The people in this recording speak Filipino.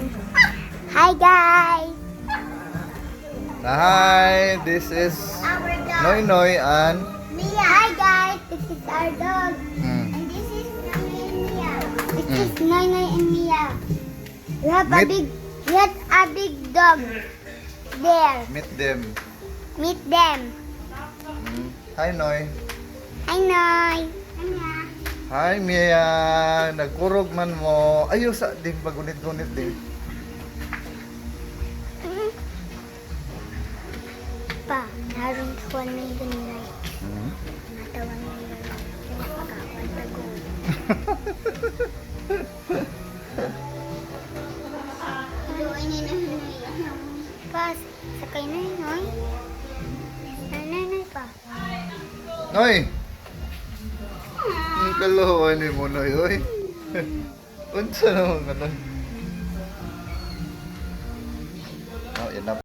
Hi guys! Hi, this is Our dog. Noy Noy and Mia. Hi guys, this is our dog. Hmm. And this is Noy and Mia. This is Noy Noy and Mia. We have Meet- a big dog there. meet them. Meet them. Hi Noy. Hi Noy. Hi Mia. Hi Mia. Nagkurog man mo. Ayaw sa ding pagunit-gunit din. Pa, narong kuwan mo yung ganilay. Natawan mo yung pinapakakuan tago. Doon yun ang hinay. Pa, sakay na yun, Noy. Nanay pa. Noy. Ang kaluhan ni mo Noy. Oy. Unsa naman ganun?